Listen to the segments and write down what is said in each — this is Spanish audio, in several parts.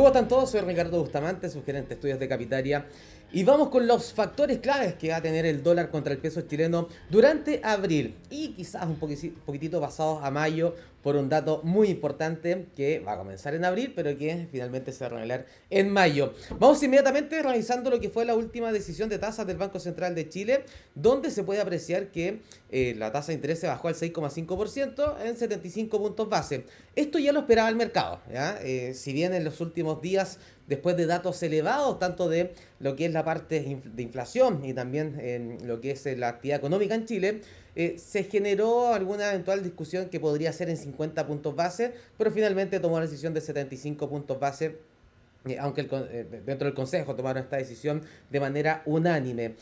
¿Cómo están todos? Soy Ricardo Bustamante, su gerente de estudios de Capitaria. Y vamos con los factores claves que va a tener el dólar contra el peso chileno durante abril y quizás un poquitito pasados a mayo por un dato muy importante que va a comenzar en abril, pero que finalmente se va a revelar en mayo. Vamos inmediatamente revisando lo que fue la última decisión de tasas del Banco Central de Chile, donde se puede apreciar que la tasa de interés se bajó al 6,5% en 75 puntos base. Esto ya lo esperaba el mercado, ¿ya? Si bien en los últimos días, después de datos elevados, tanto de lo que es la parte de inflación y también en lo que es la actividad económica en Chile, se generó alguna eventual discusión que podría ser en 50 puntos base, pero finalmente tomó la decisión de 75 puntos base, aunque dentro del Consejo tomaron esta decisión de manera unánime.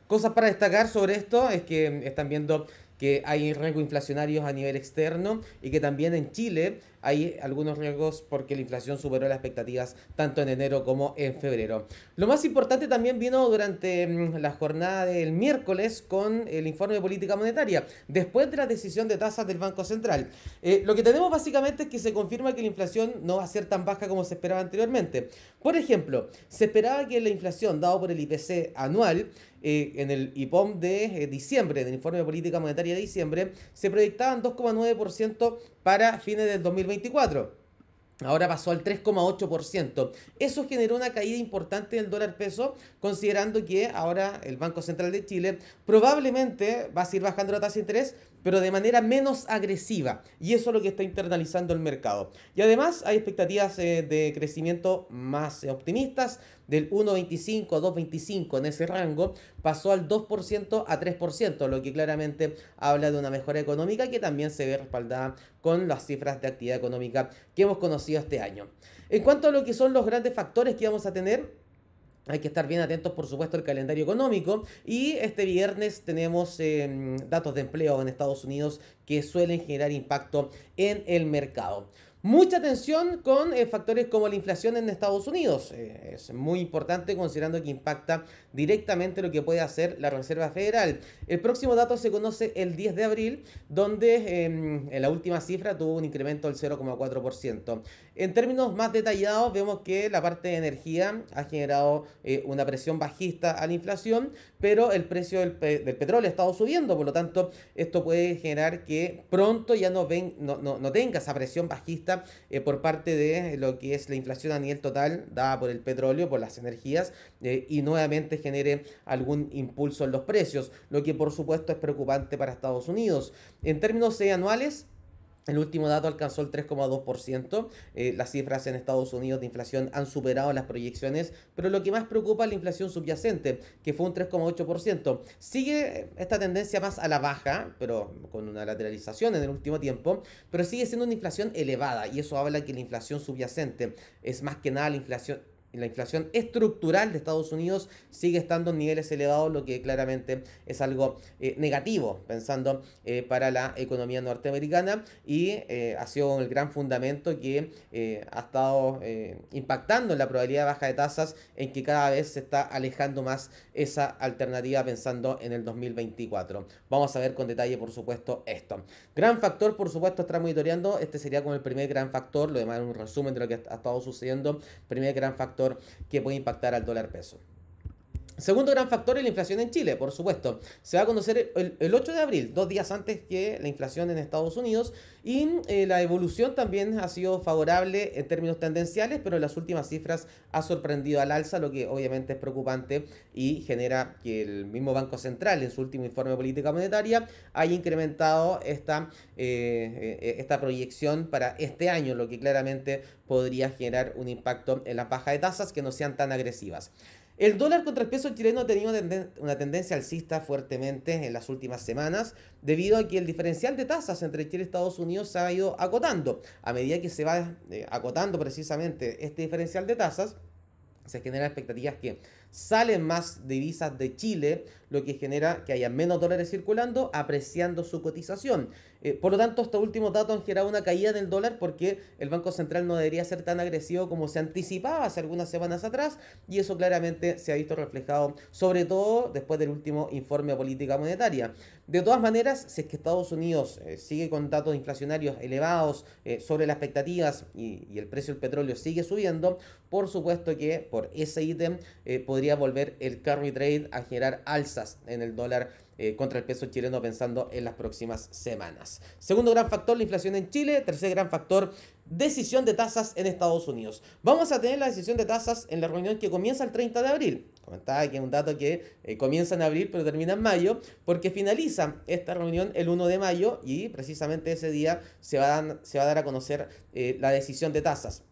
Cosas para destacar sobre esto es que están viendo que hay riesgos inflacionarios a nivel externo y que también en Chile hay algunos riesgos porque la inflación superó las expectativas tanto en enero como en febrero. Lo más importante también vino durante la jornada del miércoles con el informe de política monetaria, después de la decisión de tasas del Banco Central. Lo que tenemos básicamente es que se confirma que la inflación no va a ser tan baja como se esperaba anteriormente. Por ejemplo, se esperaba que la inflación, dado por el IPC anual, en el IPOM de diciembre, del informe de política monetaria de diciembre, se proyectaban 2,9% para fines del 2024. Ahora pasó al 3,8%. Eso generó una caída importante del dólar peso, considerando que ahora el Banco Central de Chile probablemente va a seguir bajando la tasa de interés, pero de manera menos agresiva. Y eso es lo que está internalizando el mercado. Y además hay expectativas de crecimiento más optimistas, del 1,25 a 2,25 en ese rango, pasó al 2% a 3%, lo que claramente habla de una mejora económica que también se ve respaldada con las cifras de actividad económica que hemos conocido este año. En cuanto a lo que son los grandes factores que vamos a tener, hay que estar bien atentos, por supuesto, al calendario económico. Y este viernes tenemos datos de empleo en Estados Unidos que suelen generar impacto en el mercado. Mucha atención con factores como la inflación en Estados Unidos. Es muy importante considerando que impacta directamente lo que puede hacer la Reserva Federal. El próximo dato se conoce el 10 de abril, donde en la última cifra tuvo un incremento del 0,4%. En términos más detallados, vemos que la parte de energía ha generado una presión bajista a la inflación, pero el precio del petróleo ha estado subiendo, por lo tanto, esto puede generar que pronto ya no tenga esa presión bajista por parte de lo que es la inflación a nivel total dada por el petróleo, por las energías, y nuevamente genere algún impulso en los precios, lo que por supuesto es preocupante para Estados Unidos. En términos anuales, el último dato alcanzó el 3,2%. Las cifras en Estados Unidos de inflación han superado las proyecciones, pero lo que más preocupa es la inflación subyacente, que fue un 3,8%. Sigue esta tendencia más a la baja, pero con una lateralización en el último tiempo, pero sigue siendo una inflación elevada y eso habla que la inflación subyacente es más que nada la inflación estructural de Estados Unidos sigue estando en niveles elevados, lo que claramente es algo negativo pensando para la economía norteamericana y ha sido el gran fundamento que ha estado impactando en la probabilidad de baja de tasas, en que cada vez se está alejando más esa alternativa pensando en el 2024. Vamos a ver con detalle, por supuesto, esto. Gran factor, por supuesto, estar monitoreando. Este sería como el primer gran factor, lo demás es un resumen de lo que ha estado sucediendo. Primer gran factor que puede impactar al dólar peso. Segundo gran factor es la inflación en Chile, por supuesto. Se va a conocer el 8 de abril, 2 días antes que la inflación en Estados Unidos, y la evolución también ha sido favorable en términos tendenciales, pero en las últimas cifras ha sorprendido al alza, lo que obviamente es preocupante y genera que el mismo Banco Central en su último informe de política monetaria haya incrementado esta proyección para este año, lo que claramente podría generar un impacto en las bajas de tasas que no sean tan agresivas. El dólar contra el peso chileno ha tenido una tendencia alcista fuertemente en las últimas semanas, debido a que el diferencial de tasas entre Chile y Estados Unidos se ha ido acotando. A medida que se va acotando precisamente este diferencial de tasas, se generan expectativas que salen más divisas de Chile, lo que genera que haya menos dólares circulando, apreciando su cotización. Por lo tanto, estos últimos datos han generado una caída del dólar porque el Banco Central no debería ser tan agresivo como se anticipaba hace algunas semanas atrás, y eso claramente se ha visto reflejado, sobre todo después del último informe de política monetaria. De todas maneras, si es que Estados Unidos sigue con datos inflacionarios elevados sobre las expectativas y el precio del petróleo sigue subiendo, por supuesto que por ese ítem podría volver el carry trade a generar alzas en el dólar contra el peso chileno pensando en las próximas semanas. Segundo gran factor, la inflación en Chile. Tercer gran factor, decisión de tasas en Estados Unidos. Vamos a tener la decisión de tasas en la reunión que comienza el 30 de abril. Comentaba que es un dato que comienza en abril pero termina en mayo, porque finaliza esta reunión el 1 de mayo y precisamente ese día se va a dar a conocer la decisión de tasas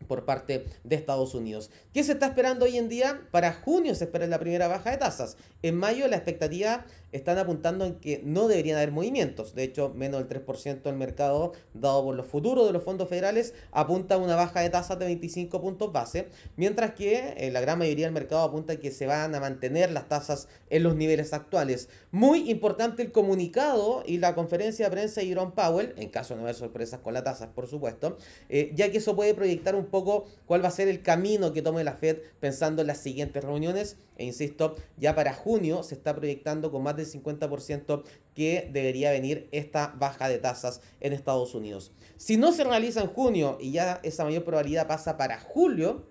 por parte de Estados Unidos. ¿Qué se está esperando hoy en día? Para junio se espera la primera baja de tasas. En mayo la expectativa están apuntando en que no deberían haber movimientos. De hecho, menos del 3% del mercado, dado por los futuros de los fondos federales, apunta a una baja de tasas de 25 puntos base, mientras que la gran mayoría del mercado apunta a que se van a mantener las tasas en los niveles actuales. Muy importante el comunicado y la conferencia de prensa de Jerome Powell, en caso de no haber sorpresas con las tasas, por supuesto, ya que eso puede proyectar un poco cuál va a ser el camino que tome la Fed pensando en las siguientes reuniones. E insisto, ya para junio se está proyectando con más del 50% que debería venir esta baja de tasas en Estados Unidos. Si no se realiza en junio y ya esa mayor probabilidad pasa para julio,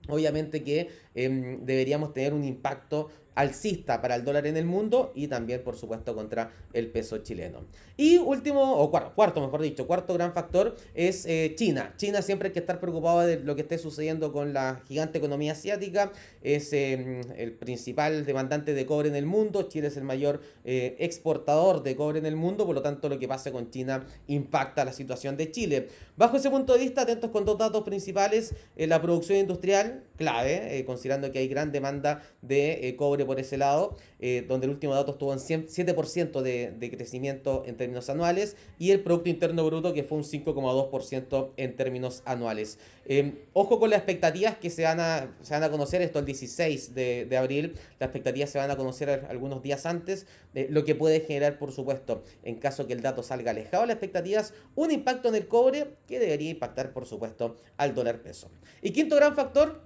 obviamente que deberíamos tener un impacto alcista para el dólar en el mundo y también, por supuesto, contra el peso chileno. Y último, o cuarto gran factor es China. China siempre hay que estar preocupado de lo que esté sucediendo con la gigante economía asiática. Es el principal demandante de cobre en el mundo. Chile es el mayor exportador de cobre en el mundo, por lo tanto lo que pase con China impacta la situación de Chile. Bajo ese punto de vista, atentos con dos datos principales. La producción industrial, clave, considerando que hay gran demanda de cobre por ese lado, donde el último dato estuvo en 7% de crecimiento en términos anuales, y el Producto Interno Bruto que fue un 5,2% en términos anuales. Ojo con las expectativas que se van a conocer, esto el 16 de abril, las expectativas se van a conocer algunos días antes, lo que puede generar, por supuesto, en caso que el dato salga alejado de las expectativas, un impacto en el cobre que debería impactar, por supuesto, al dólar peso. Y quinto gran factor,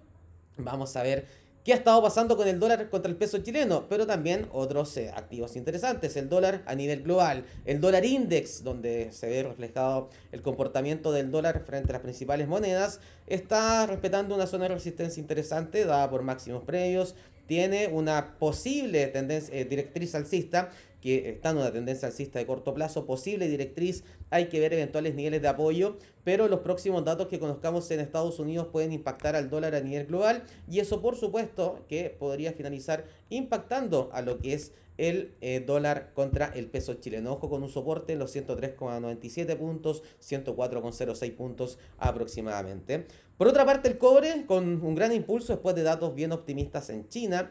vamos a ver qué ha estado pasando con el dólar contra el peso chileno, pero también otros activos interesantes. El dólar a nivel global, el dólar index, donde se ve reflejado el comportamiento del dólar frente a las principales monedas, está respetando una zona de resistencia interesante dada por máximos previos. Tiene una posible tendencia directriz alcista, que está en una tendencia alcista de corto plazo, posible directriz, hay que ver eventuales niveles de apoyo, pero los próximos datos que conozcamos en Estados Unidos pueden impactar al dólar a nivel global, y eso por supuesto que podría finalizar impactando a lo que es el dólar contra el peso chileno. Ojo con un soporte en los 103,97 puntos, 104,06 puntos aproximadamente. Por otra parte, el cobre con un gran impulso después de datos bien optimistas en China,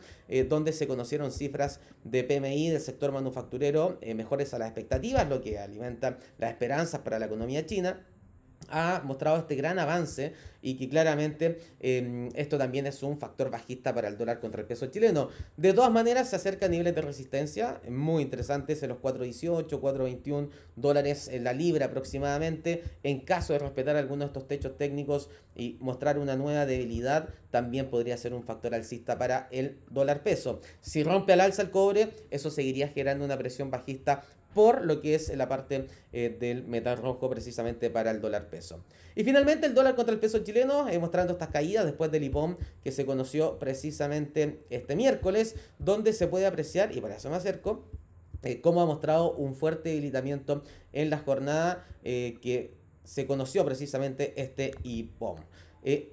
donde se conocieron cifras de PMI del sector manufacturero mejores a las expectativas, lo que alimenta las esperanzas para la economía china. Ha mostrado este gran avance y que claramente esto también es un factor bajista para el dólar contra el peso chileno. De todas maneras, se acerca a niveles de resistencia muy interesantes en los 4.18, 4.21 dólares en la libra aproximadamente. En caso de respetar algunos de estos techos técnicos y mostrar una nueva debilidad, también podría ser un factor alcista para el dólar peso. Si rompe al alza el cobre, eso seguiría generando una presión bajista por lo que es la parte del metal rojo precisamente para el dólar peso. Y finalmente el dólar contra el peso chileno, mostrando estas caídas después del IPOM que se conoció precisamente este miércoles, donde se puede apreciar, y para eso me acerco, cómo ha mostrado un fuerte debilitamiento en la jornada que se conoció precisamente este IPOM.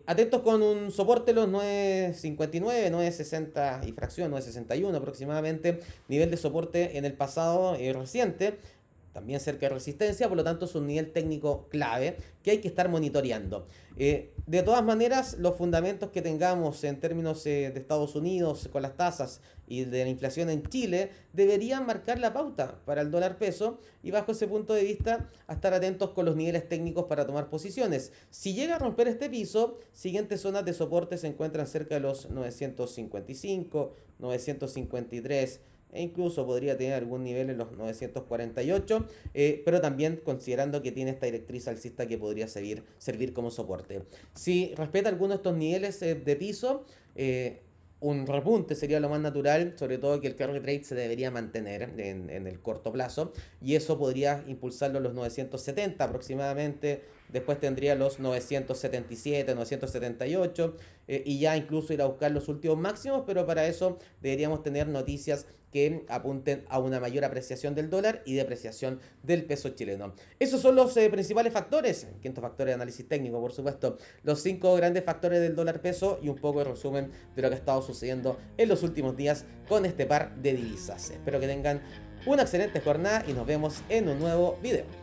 Atentos con un soporte los 9.59, 9.60 y fracción, 9.61 aproximadamente, nivel de soporte en el pasado reciente. también cerca de resistencia, por lo tanto es un nivel técnico clave que hay que estar monitoreando. De todas maneras, los fundamentos que tengamos en términos de Estados Unidos con las tasas y de la inflación en Chile deberían marcar la pauta para el dólar peso, y bajo ese punto de vista a estar atentos con los niveles técnicos para tomar posiciones. Si llega a romper este piso, siguientes zonas de soporte se encuentran cerca de los 955, 953, e incluso podría tener algún nivel en los 948, pero también considerando que tiene esta directriz alcista que podría servir como soporte. Si respeta alguno de estos niveles de piso, un repunte sería lo más natural, sobre todo que el carry trade se debería mantener en el corto plazo, y eso podría impulsarlo a los 970 aproximadamente. Después tendría los 977, 978, y ya incluso ir a buscar los últimos máximos, pero para eso deberíamos tener noticias que apunten a una mayor apreciación del dólar y depreciación del peso chileno. Esos son los principales factores, quinto factor de análisis técnico, por supuesto, los 5 grandes factores del dólar peso y un poco de resumen de lo que ha estado sucediendo en los últimos días con este par de divisas. Espero que tengan una excelente jornada y nos vemos en un nuevo video.